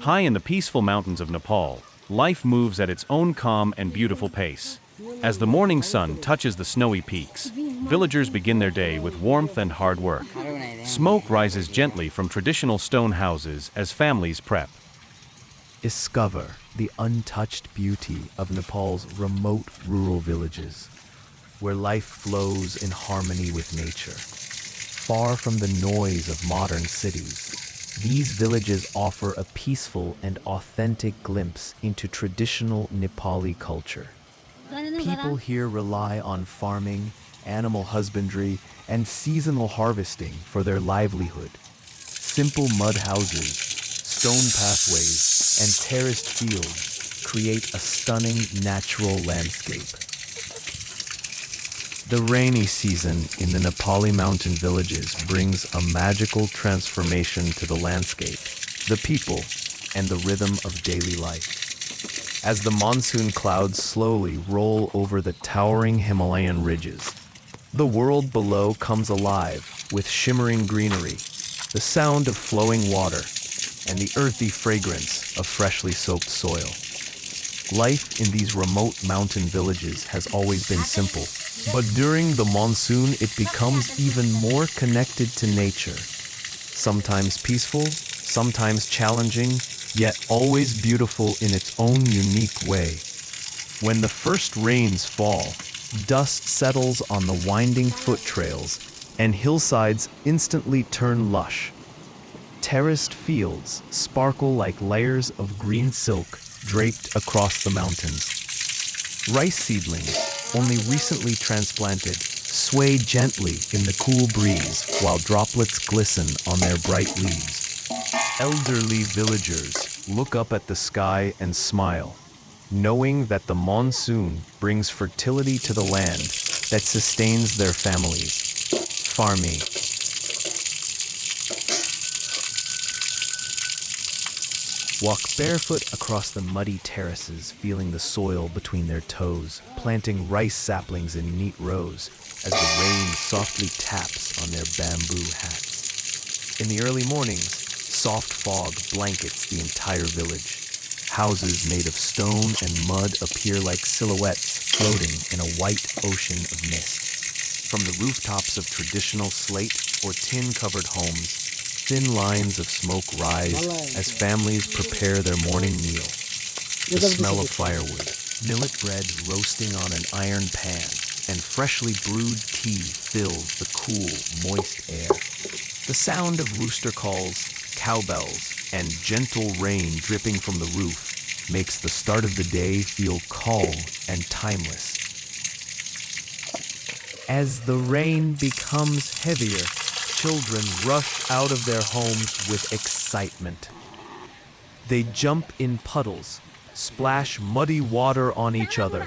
High in the peaceful mountains of Nepal, life moves at its own calm and beautiful pace. As the morning sun touches the snowy peaks, villagers begin their day with warmth and hard work. Smoke rises gently from traditional stone houses as families prep. Discover the untouched beauty of Nepal's remote rural villages, where life flows in harmony with nature. Far from the noise of modern cities, these villages offer a peaceful and authentic glimpse into traditional Nepali culture. People here rely on farming, animal husbandry, and seasonal harvesting for their livelihood. Simple mud houses, stone pathways, and terraced fields create a stunning natural landscape. The rainy season in the Nepali mountain villages brings a magical transformation to the landscape, the people, and the rhythm of daily life. As the monsoon clouds slowly roll over the towering Himalayan ridges, the world below comes alive with shimmering greenery, the sound of flowing water, and the earthy fragrance of freshly soaked soil. Life in these remote mountain villages has always been simple, but during the monsoon it becomes even more connected to nature. Sometimes peaceful, sometimes challenging, yet always beautiful in its own unique way. When the first rains fall, dust settles on the winding foot trails, and hillsides instantly turn lush. Terraced fields sparkle like layers of green silk draped across the mountains. Rice seedlings, only recently transplanted, sway gently in the cool breeze while droplets glisten on their bright leaves. Elderly villagers look up at the sky and smile, knowing that the monsoon brings fertility to the land that sustains their families. Farming. Walk barefoot across the muddy terraces, feeling the soil between their toes, planting rice saplings in neat rows as the rain softly taps on their bamboo hats. In the early mornings, soft fog blankets the entire village. Houses made of stone and mud appear like silhouettes floating in a white ocean of mist. From the rooftops of traditional slate or tin-covered homes, thin lines of smoke rise as families prepare their morning meal. The smell of firewood, millet bread roasting on an iron pan, and freshly brewed tea fills the cool, moist air. The sound of rooster calls, cowbells, and gentle rain dripping from the roof makes the start of the day feel calm and timeless. As the rain becomes heavier, children rush out of their homes with excitement. They jump in puddles, splash muddy water on each other,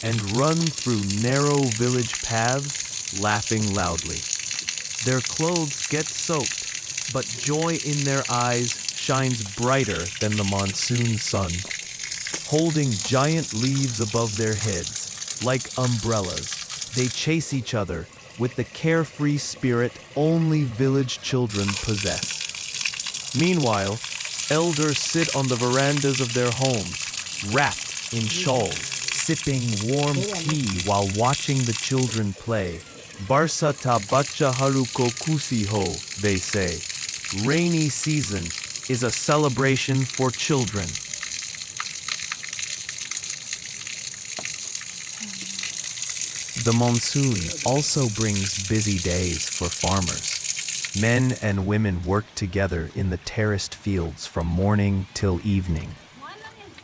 and run through narrow village paths, laughing loudly. Their clothes get soaked, but joy in their eyes shines brighter than the monsoon sun. Holding giant leaves above their heads, like umbrellas, they chase each other with the carefree spirit only village children possess. Meanwhile, elders sit on the verandas of their homes, wrapped in shawls, sipping warm tea while watching the children play. Barsata bacha haruko kusi ho, they say. Rainy season is a celebration for children. The monsoon also brings busy days for farmers. Men and women work together in the terraced fields from morning till evening.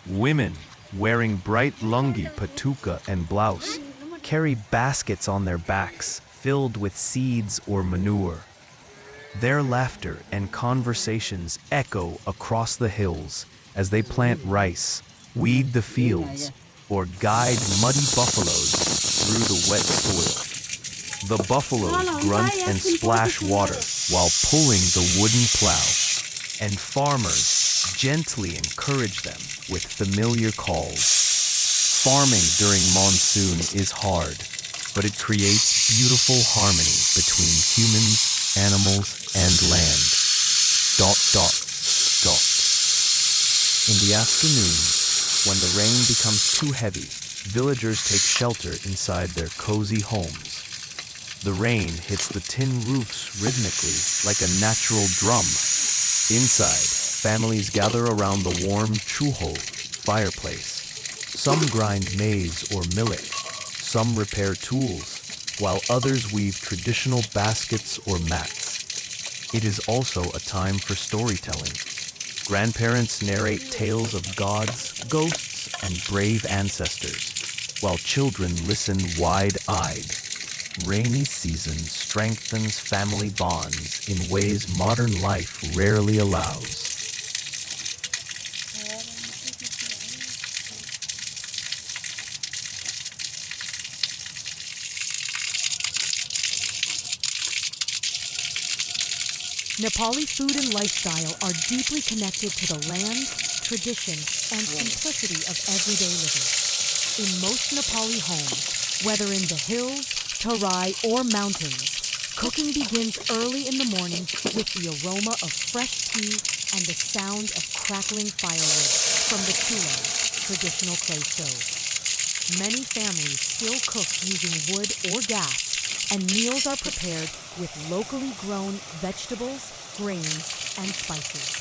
Women, wearing bright lungi, patuka, and blouse, carry baskets on their backs filled with seeds or manure. Their laughter and conversations echo across the hills as they plant rice, weed the fields, or guide muddy buffaloes through the wet soil. The buffaloes grunt and splash water while pulling the wooden plow, and farmers gently encourage them with familiar calls. Farming during monsoon is hard, but it creates beautiful harmony between humans, animals, and land. ... In the afternoon, when the rain becomes too heavy, villagers take shelter inside their cozy homes. The rain hits the tin roofs rhythmically like a natural drum. Inside, families gather around the warm chuho fireplace. Some grind maize or millet, some repair tools, while others weave traditional baskets or mats. It is also a time for storytelling. Grandparents narrate tales of gods, ghosts, and brave ancestors, while children listen wide-eyed. Rainy season strengthens family bonds in ways modern life rarely allows. Nepali food and lifestyle are deeply connected to the land, tradition, and simplicity of everyday living. In most Nepali homes, whether in the hills, Tarai, or mountains, cooking begins early in the morning with the aroma of fresh tea and the sound of crackling firewood from the chula, traditional clay stove. Many families still cook using wood or gas, and meals are prepared with locally grown vegetables, grains, and spices.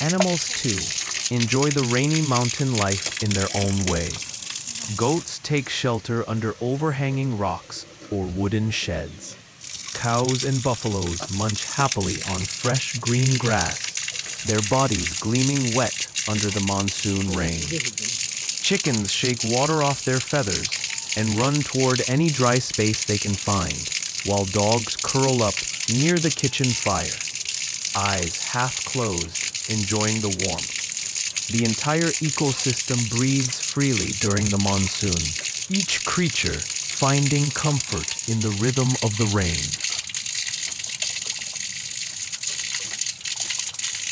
Animals, too, enjoy the rainy mountain life in their own way. Goats take shelter under overhanging rocks or wooden sheds. Cows and buffaloes munch happily on fresh green grass, their bodies gleaming wet under the monsoon rain. Chickens shake water off their feathers and run toward any dry space they can find, while dogs curl up near the kitchen fire, eyes half closed, enjoying the warmth. The entire ecosystem breathes freely during the monsoon, each creature finding comfort in the rhythm of the rain.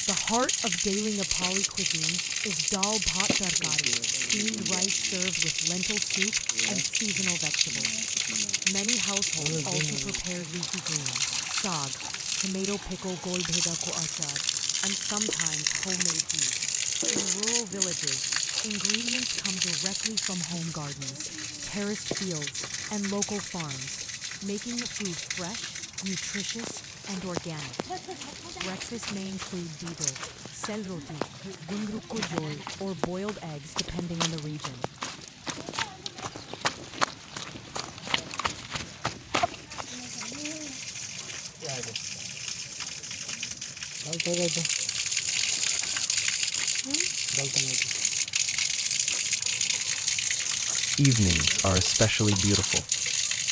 The heart of daily Nepali cuisine is dal bhat tarkari, steamed rice served with lentil soup and seasonal vegetables. Many households also prepare leafy greens, saag, tomato pickle golbheda ko achar, and sometimes homemade ghee. In rural villages, ingredients come directly from home gardens, terraced fields, and local farms, making the food fresh, nutritious, and organic. Breakfast may include dido, sel roti, gundruk ko jol, or boiled eggs depending on the region. Evenings are especially beautiful.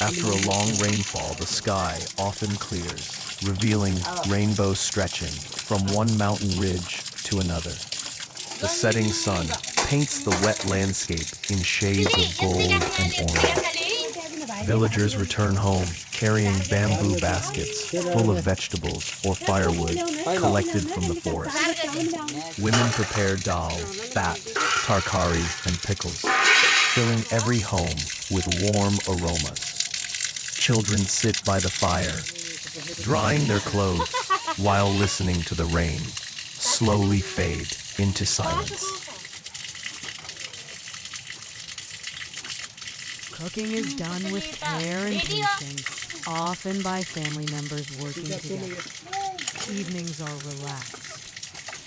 After a long rainfall, the sky often clears, revealing rainbows stretching from one mountain ridge to another. The setting sun paints the wet landscape in shades of gold and orange. Villagers return home carrying bamboo baskets full of vegetables or firewood collected from the forest. Women prepare dal, bat, tarkari, and pickles, filling every home with warm aromas. Children sit by the fire, drying their clothes while listening to the rain slowly fade into silence. Cooking is done with care and patience, often by family members working together. Evenings are relaxed.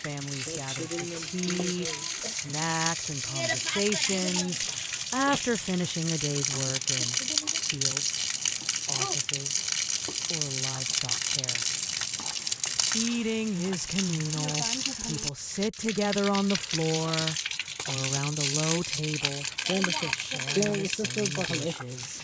Families gather for tea, snacks, and conversations after finishing a day's work in fields, offices, or livestock care. Eating is communal. People sit together on the floor or around a low table, sharing the same dishes.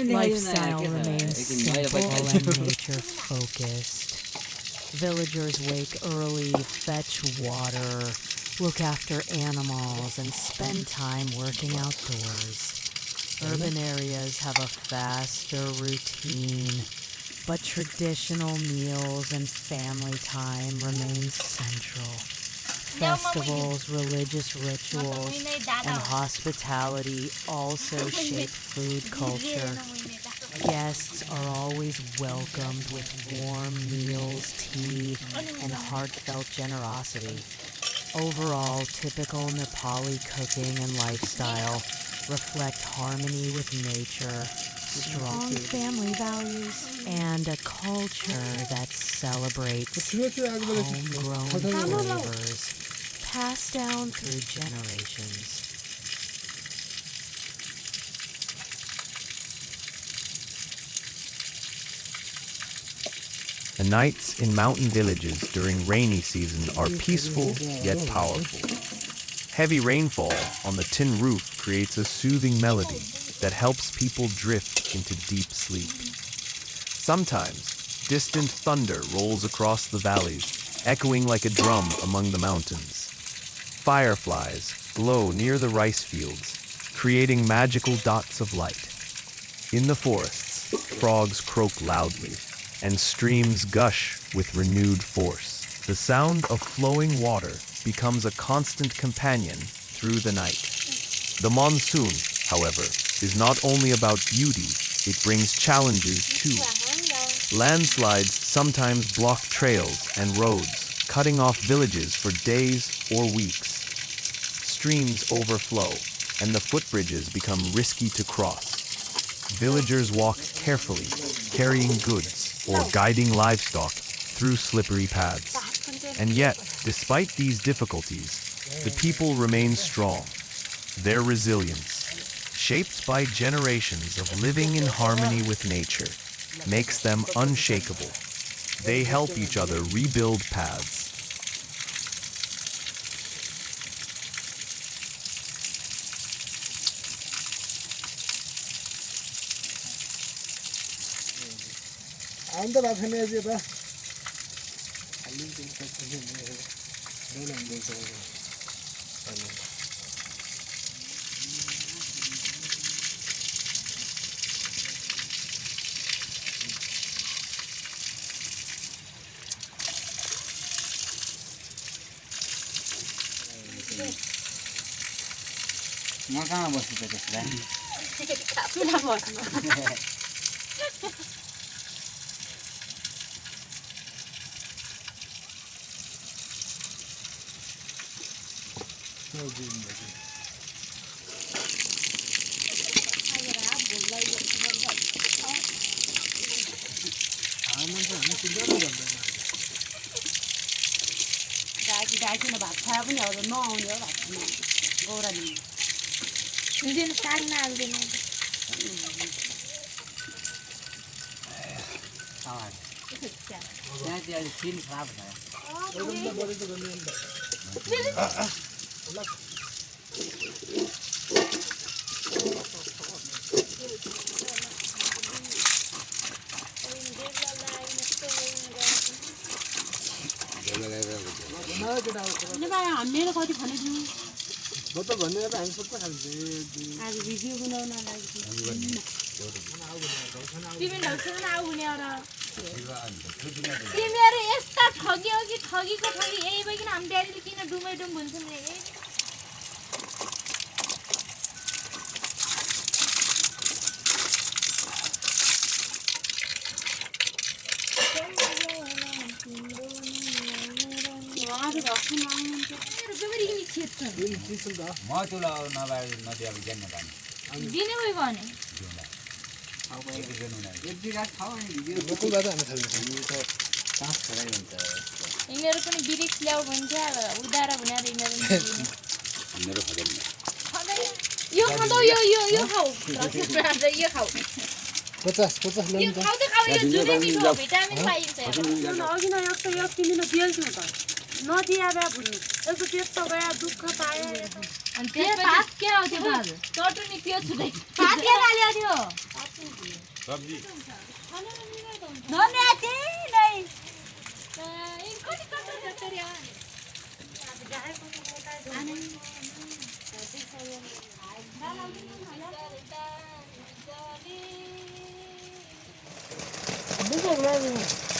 Lifestyle remains simple and nature-focused. Villagers wake early, fetch water, look after animals, and spend time working outdoors. Urban areas have a faster routine, but traditional meals and family time remain central. Festivals, religious rituals, and hospitality also shape food culture. Guests are always welcomed with warm meals, tea, and heartfelt generosity. Overall, typical Nepali cooking and lifestyle reflect harmony with nature, strong family values, and a culture that celebrates homegrown flavors passed down through generations. The nights in mountain villages during rainy season are peaceful yet powerful. Heavy rainfall on the tin roof creates a soothing melody that helps people drift into deep sleep. Sometimes, distant thunder rolls across the valleys, echoing like a drum among the mountains. Fireflies glow near the rice fields, creating magical dots of light. In the forests, frogs croak loudly, and streams gush with renewed force. The sound of flowing water becomes a constant companion through the night. The monsoon, however, is not only about beauty, it brings challenges too. Landslides sometimes block trails and roads, cutting off villages for days or weeks. Streams overflow, and the footbridges become risky to cross. Villagers walk carefully, carrying goods or guiding livestock through slippery paths. And yet, despite these difficulties, the people remain strong. Their resilience, shaped by generations of living in harmony with nature, makes them unshakable. They help each other rebuild paths. म कहाँ बस्छु त त्यसलाई राखिन भात खाए पनि अब नआउने हो भात गौरानी दिन साग नहाल्दैन त्यहाँ चाहिँ अहिले सिन खराब भयो हामीले कति खानेछौँ बोतल भन्ने त हामी सबै खान्छ आज भिडियो बनाउन लागि तिमीहरू सुन आऊ भने र तिमीहरू यस्ता ठग्यो कि ठगीको ठगी यही भइकन हामी ड्याडीले किन डुमै डुम भन्छौँ नि म तुला नभए नदी अब ज्ञान पानी दिने भइ भने बोतलबाट हामी खान्छौँ यिनीहरू पनि बिरिक्स ल्याऊ भन्छ उदाएर भनेर यिनीहरू यो खाऊ यो खाऊ यो खाऊ 50 यो खाऊ त खाऊ यो जुनै मिठो भिटामिन पाइन्छ अघि न एक किनेर बेल्थ्यौँ त नदिएर भुल्नु यसो त्यस्तो गयो दुःख पायो अनि त्यसपछि के हो त्यो दाल चटनी त्यो छुदै भात के हाल्यो थियो सब्जी धनिया त्यही नै कति कति 무슨 말이야?